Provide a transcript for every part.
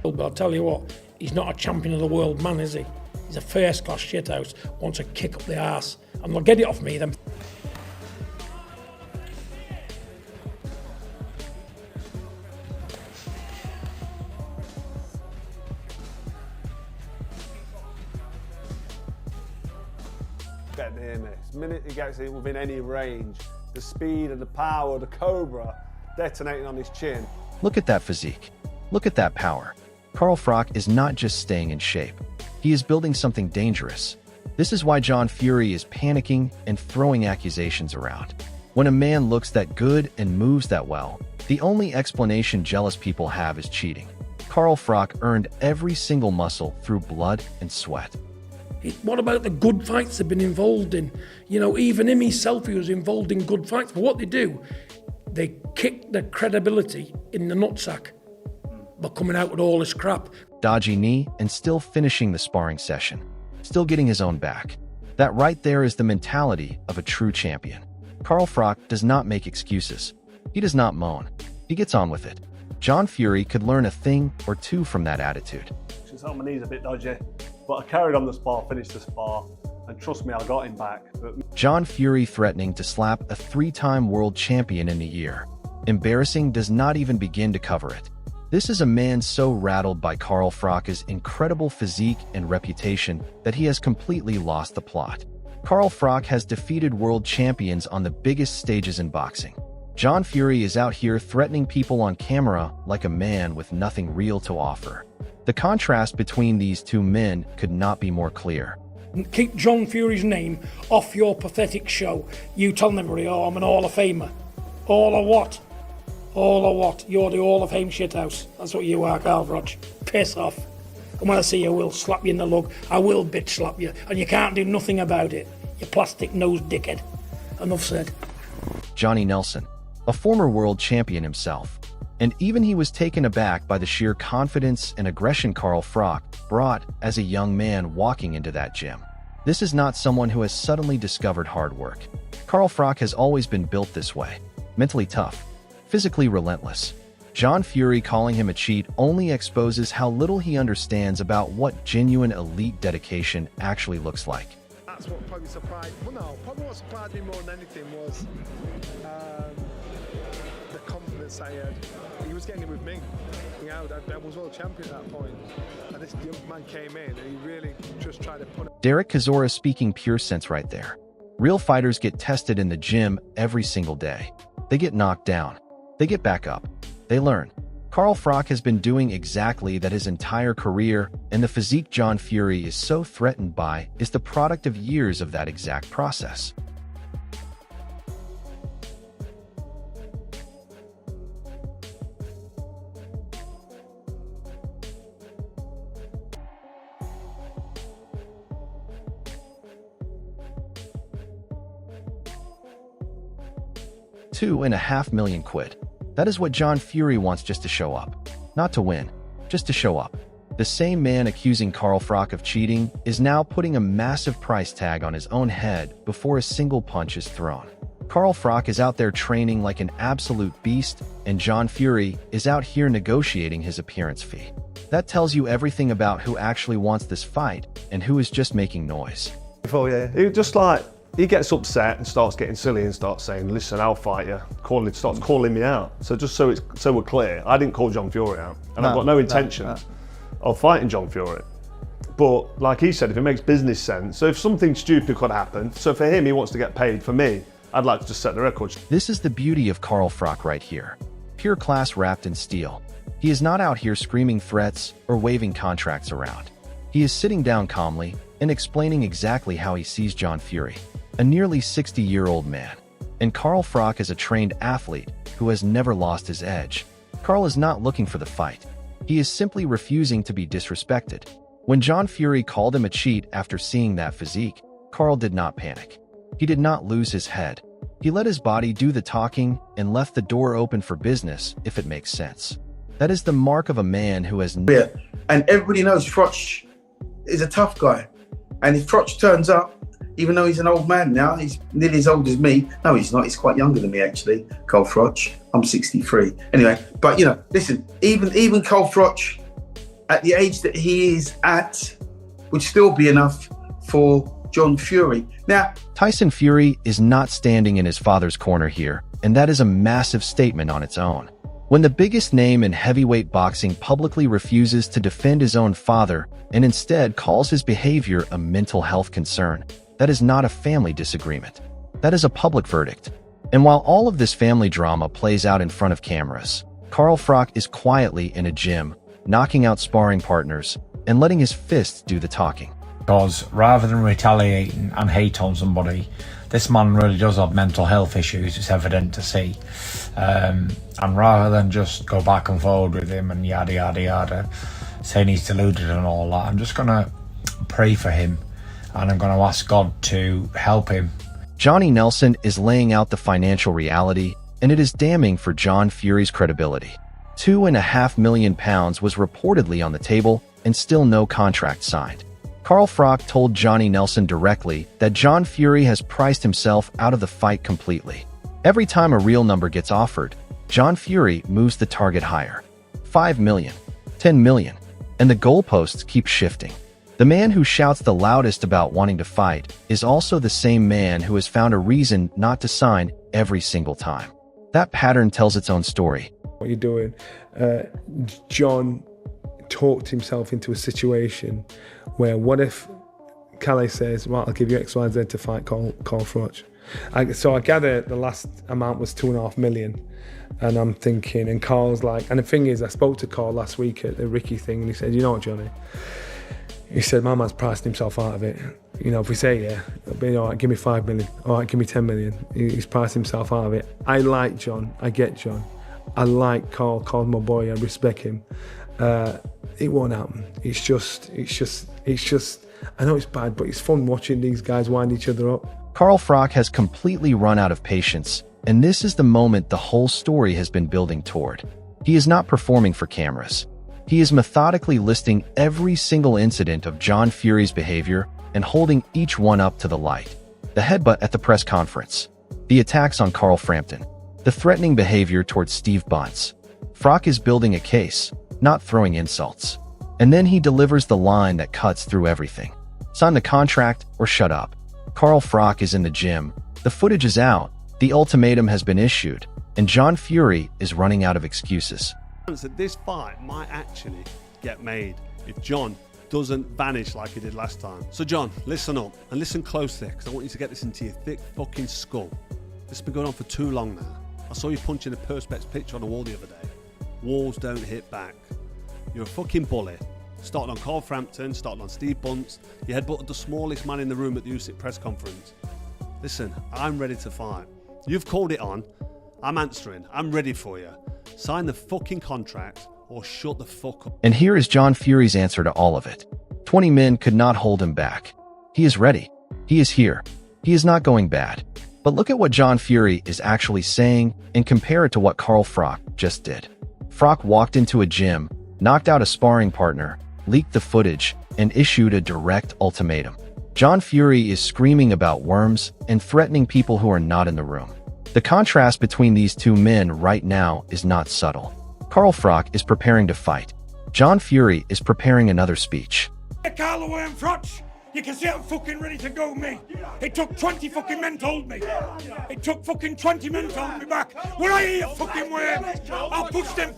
But I'll tell you what, he's not a champion of the world man, is he? He's a first-class shithouse, wants a kick up the arse. And they'll get it off me then. Get to hear me. The minute he gets it within any range, the speed and the power of the Cobra detonating on his chin. Look at that physique. Look at that power. Carl Froch is not just staying in shape. He is building something dangerous. This is why John Fury is panicking and throwing accusations around. When a man looks that good and moves that well, the only explanation jealous people have is cheating. Carl Froch earned every single muscle through blood and sweat. What about the good fights they've been involved in? You know, even him himself, he was involved in good fights. But what they do, they kick the credibility in the nutsack by coming out with all this crap. Dodgy knee and still finishing the sparring session. Still getting his own back. That right there is the mentality of a true champion. Carl Froch does not make excuses. He does not moan. He gets on with it. John Fury could learn a thing or two from that attitude. She's on my knees a bit dodgy, but I carried on the spar, finished the spar, and trust me, I got him back. John Fury threatening to slap a 3-time world champion in a year. Embarrassing does not even begin to cover it. This is a man so rattled by Carl Froch's incredible physique and reputation that he has completely lost the plot. Carl Froch has defeated world champions on the biggest stages in boxing. John Fury is out here threatening people on camera like a man with nothing real to offer. The contrast between these two men could not be more clear. Keep John Fury's name off your pathetic show. You tell everybody, oh, I'm an Hall of Famer. All of what? All of what? You're the Hall of Fame shithouse. That's what you are, Carl Froch. Piss off. And when I see you, I will slap you in the lug. I will bitch slap you. And you can't do nothing about it. You plastic-nosed dickhead. Enough said. Johnny Nelson, a former world champion himself. And even he was taken aback by the sheer confidence and aggression Carl Froch brought as a young man walking into that gym. This is not someone who has suddenly discovered hard work. Carl Froch has always been built this way. Mentally tough. Physically relentless. John Fury calling him a cheat only exposes how little he understands about what genuine elite dedication actually looks like. That's what probably surprised, well no, probably what surprised me more than anything was the confidence I had. He was getting it with me. You know, I was world champion at that point. And this young man came in and he really just tried to put it. Derek Chisora speaking pure sense right there. Real fighters get tested in the gym every single day. They get knocked down. They get back up. They learn. Carl Froch has been doing exactly that his entire career, and the physique John Fury is so threatened by is the product of years of that exact process. £2.5 million quid. That is what John Fury wants just to show up. Not to win, just to show up. The same man accusing Carl Froch of cheating is now putting a massive price tag on his own head before a single punch is thrown. Carl Froch is out there training like an absolute beast, and John Fury is out here negotiating his appearance fee. That tells you everything about who actually wants this fight and who is just making noise. He just like, he gets upset and starts getting silly and starts saying, listen, I'll fight you. Starts calling me out. So just so we're clear, I didn't call John Fury out. And I've got no intention of fighting John Fury. But like he said, if it makes business sense, so if something stupid could happen, so for him, he wants to get paid. For me, I'd like to just set the record. This is the beauty of Carl Froch right here. Pure class wrapped in steel. He is not out here screaming threats or waving contracts around. He is sitting down calmly and explaining exactly how he sees John Fury, a nearly 60-year-old man. And Carl Froch is a trained athlete who has never lost his edge. Carl is not looking for the fight. He is simply refusing to be disrespected. When John Fury called him a cheat after seeing that physique, Carl did not panic. He did not lose his head. He let his body do the talking and left the door open for business, if it makes sense. That is the mark of a man who has... Yeah, and everybody knows Froch is a tough guy. And if Froch turns up, even though he's an old man now, he's nearly as old as me. No, he's not. He's quite younger than me, actually, Carl Froch. I'm 63. Anyway, but, you know, listen, even Carl Froch, at the age that he is at would still be enough for John Fury. Now, Tyson Fury is not standing in his father's corner here, and that is a massive statement on its own. When the biggest name in heavyweight boxing publicly refuses to defend his own father and instead calls his behavior a mental health concern, that is not a family disagreement. That is a public verdict. And while all of this family drama plays out in front of cameras, Carl Froch is quietly in a gym, knocking out sparring partners and letting his fists do the talking. Because rather than retaliating and hate on somebody, this man really does have mental health issues, it's evident to see. And rather than just go back and forward with him and yada yada yada, saying he's deluded and all that, I'm just going to pray for him and I'm going to ask God to help him. Johnny Nelson is laying out the financial reality, and it is damning for John Fury's credibility. £2.5 million was reportedly on the table and still no contract signed. Carl Froch told Johnny Nelson directly that John Fury has priced himself out of the fight completely. Every time a real number gets offered, John Fury moves the target higher. 5 million, 10 million, and the goalposts keep shifting. The man who shouts the loudest about wanting to fight is also the same man who has found a reason not to sign every single time. That pattern tells its own story. What you're doing, John talked himself into a situation where what if Calais says, well, I'll give you X, Y, Z to fight Carl Froch. So I gather the last amount was 2.5 million. And I'm thinking, and Carl's like, and the thing is, I spoke to Carl last week at the Ricky thing, and he said, you know what, Johnny? He said, my man's priced himself out of it. You know, if we say, yeah, it'll be all right, give me 5 million. All right, give me 10 million. He's priced himself out of it. I like John. I get John. I like Carl. Carl's my boy. I respect him. It won't happen. It's just, I know it's bad, but it's fun watching these guys wind each other up. Carl Froch has completely run out of patience, and this is the moment the whole story has been building toward. He is not performing for cameras. He is methodically listing every single incident of John Fury's behavior and holding each one up to the light. The headbutt at the press conference, the attacks on Carl Frampton, the threatening behavior towards Steve Bunce. Froch is building a case, not throwing insults. And then he delivers the line that cuts through everything. Sign the contract or shut up. Carl Froch is in the gym. The footage is out. The ultimatum has been issued. And John Fury is running out of excuses. That this fight might actually get made if John doesn't vanish like he did last time. So John, listen up and listen closely, because I want you to get this into your thick fucking skull. This has been going on for too long now. I saw you punching a Perspex picture on the wall the other day. Walls don't hit back. You're a fucking bully. Starting on Carl Frampton, starting on Steve Bunce. You headbutted the smallest man in the room at the Usyk press conference. Listen, I'm ready to fight. You've called it on. I'm answering. I'm ready for you. Sign the fucking contract or shut the fuck up. And here is John Fury's answer to all of it. 20 men could not hold him back. He is ready. He is here. He is not going bad. But look at what John Fury is actually saying and compare it to what Carl Froch just did. Froch walked into a gym, knocked out a sparring partner, leaked the footage, and issued a direct ultimatum. John Fury is screaming about worms and threatening people who are not in the room. The contrast between these two men right now is not subtle. Carl Froch is preparing to fight. John Fury is preparing another speech. Carl Froch, you can see I'm fucking ready to go, mate. It took 20 fucking men to hold me. It took fucking 20 men to hold me back. Where are you fucking worm? I'll push them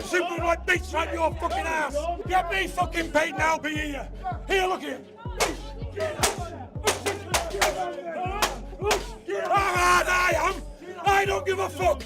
super like beasts right your fucking ass. Get me fucking paid and I'll be here. Here, look here. I don't give a fuck.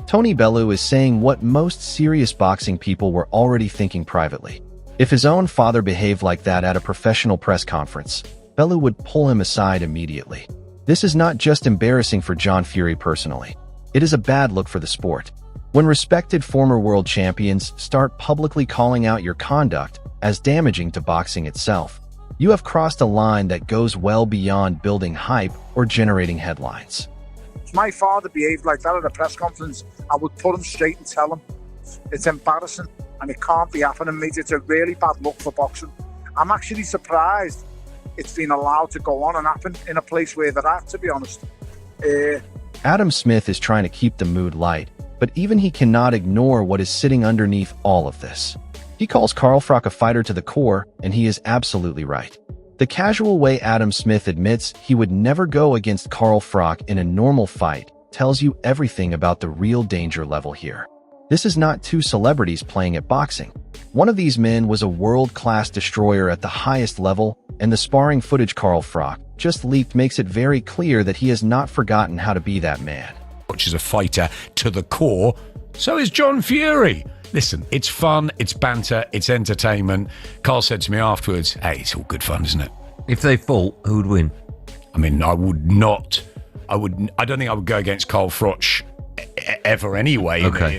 Tony Bellew is saying what most serious boxing people were already thinking privately. If his own father behaved like that at a professional press conference, Bellew would pull him aside immediately. This is not just embarrassing for John Fury personally. It is a bad look for the sport. When respected former world champions start publicly calling out your conduct as damaging to boxing itself, you have crossed a line that goes well beyond building hype or generating headlines. If my father behaved like that at a press conference, I would put him straight and tell him. It's embarrassing and it can't be happening, mate. It's a really bad look for boxing. I'm actually surprised it's been allowed to go on and happen in a place where they're at, to be honest. Adam Smith is trying to keep the mood light, but even he cannot ignore what is sitting underneath all of this. He calls Carl Froch a fighter to the core, and he is absolutely right. The casual way Adam Smith admits he would never go against Carl Froch in a normal fight tells you everything about the real danger level here. This is not two celebrities playing at boxing. One of these men was a world-class destroyer at the highest level, and the sparring footage Carl Froch just leaked makes it very clear that he has not forgotten how to be that man. Froch is a fighter to the core, so is John Fury. Listen, it's fun, it's banter, it's entertainment. Carl said to me afterwards, hey, it's all good fun, isn't it? If they fought, who would win? I mean, I don't think I would go against Carl Froch ever anyway. Okay.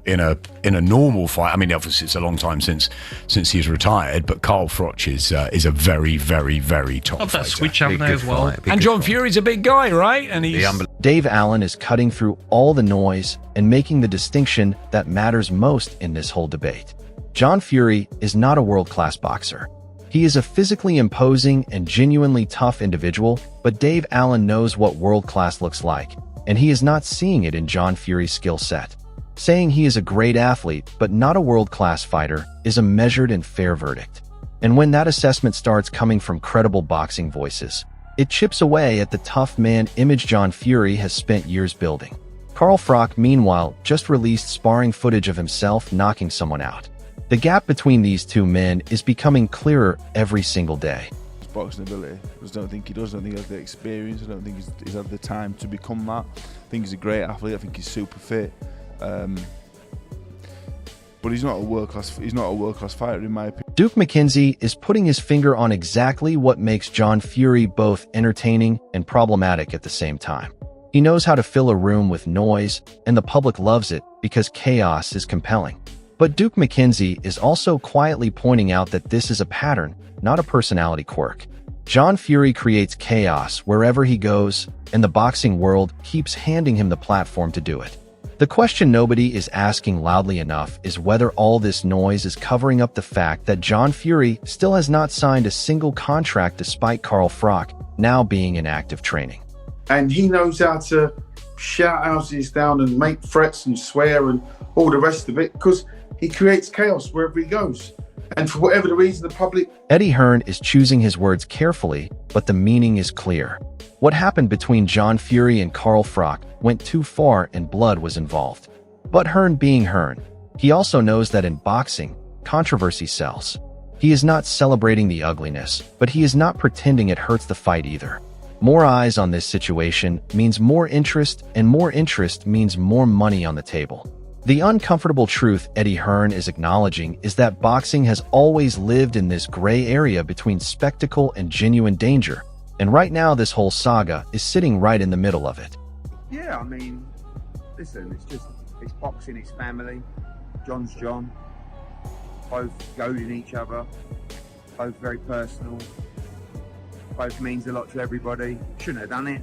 In a normal fight. I mean, obviously it's a long time since he's retired, but Carl Froch is a very, very, very top Of that fighter. switch up there as well. And John Fury's a big guy, right? And he's Dave Allen is cutting through all the noise and making the distinction that matters most in this whole debate. John Fury is not a world-class boxer. He is a physically imposing and genuinely tough individual, but Dave Allen knows what world-class looks like, and he is not seeing it in John Fury's skill set. Saying he is a great athlete but not a world-class fighter is a measured and fair verdict. And when that assessment starts coming from credible boxing voices, it chips away at the tough man image John Fury has spent years building. Carl Froch, meanwhile, just released sparring footage of himself knocking someone out. The gap between these two men is becoming clearer every single day. His boxing ability, I just don't think he does. I don't think he has the experience. I don't think he's had the time to become that. I think he's a great athlete. I think he's super fit, but he's not a world class fighter in my opinion. Duke McKenzie is putting his finger on exactly what makes John Fury both entertaining and problematic at the same time. He knows how to fill a room with noise, and the public loves it because chaos is compelling. But Duke McKenzie is also quietly pointing out that this is a pattern, not a personality quirk. John Fury creates chaos wherever he goes, and the boxing world keeps handing him the platform to do it. The question nobody is asking loudly enough is whether all this noise is covering up the fact that John Fury still has not signed a single contract despite Carl Froch now being in active training. And he knows how to shout houses down and make threats and swear and all the rest of it because he creates chaos wherever he goes. And for whatever the reason, the public... Eddie Hearn is choosing his words carefully, but the meaning is clear. What happened between John Fury and Carl Froch went too far and blood was involved. But Hearn being Hearn, he also knows that in boxing, controversy sells. He is not celebrating the ugliness, but he is not pretending it hurts the fight either. More eyes on this situation means more interest, and more interest means more money on the table. The uncomfortable truth Eddie Hearn is acknowledging is that boxing has always lived in this gray area between spectacle and genuine danger, and right now this whole saga is sitting right in the middle of it. Yeah, I mean, listen, it's boxing, it's family. John's John. Both goading each other. Both very personal. Both means a lot to everybody. Shouldn't have done it.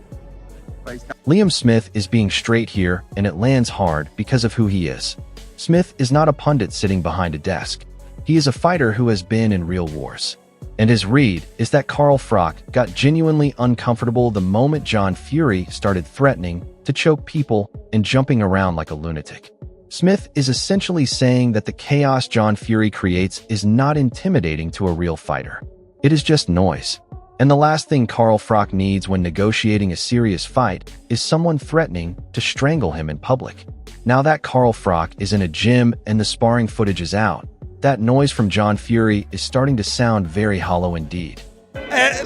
Liam Smith is being straight here, and it lands hard because of who he is. Smith is not a pundit sitting behind a desk. He is a fighter who has been in real wars. And his read is that Carl Froch got genuinely uncomfortable the moment John Fury started threatening to choke people and jumping around like a lunatic. Smith is essentially saying that the chaos John Fury creates is not intimidating to a real fighter. It is just noise. And the last thing Carl Froch needs when negotiating a serious fight is someone threatening to strangle him in public. Now that Carl Froch is in a gym and the sparring footage is out, that noise from John Fury is starting to sound very hollow indeed.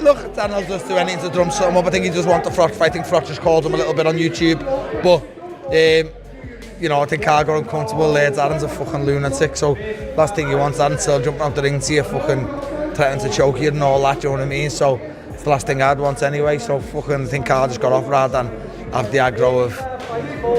Look, Daniel's just doing anything to drum something up. I think he just wants the Froch fight. I think Froch just called him a little bit on YouTube. But, I think Carl got uncomfortable. Darren's a fucking lunatic. So last thing he wants, Darren still jumping out the ring to you, fucking threatening to choke you and all that, you know what I mean? So it's the last thing I'd want anyway. So fucking I think Carl just got off rather than have the aggro of,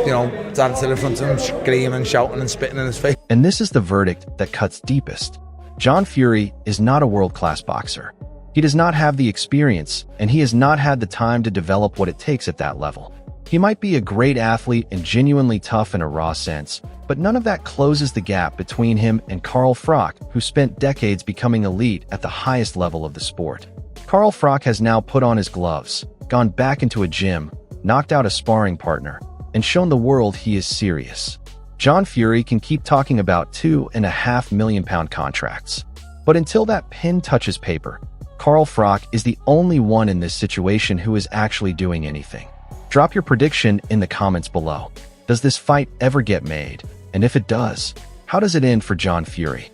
Darren sitting in front of him, screaming, shouting and spitting in his face. And this is the verdict that cuts deepest. John Fury is not a world-class boxer. He does not have the experience, and he has not had the time to develop what it takes at that level. He might be a great athlete and genuinely tough in a raw sense, but none of that closes the gap between him and Carl Froch, who spent decades becoming elite at the highest level of the sport. Carl Froch has now put on his gloves, gone back into a gym, knocked out a sparring partner, and shown the world he is serious. John Fury can keep talking about £2.5 million contracts. But until that pen touches paper, Carl Froch is the only one in this situation who is actually doing anything. Drop your prediction in the comments below. Does this fight ever get made? And if it does, how does it end for John Fury?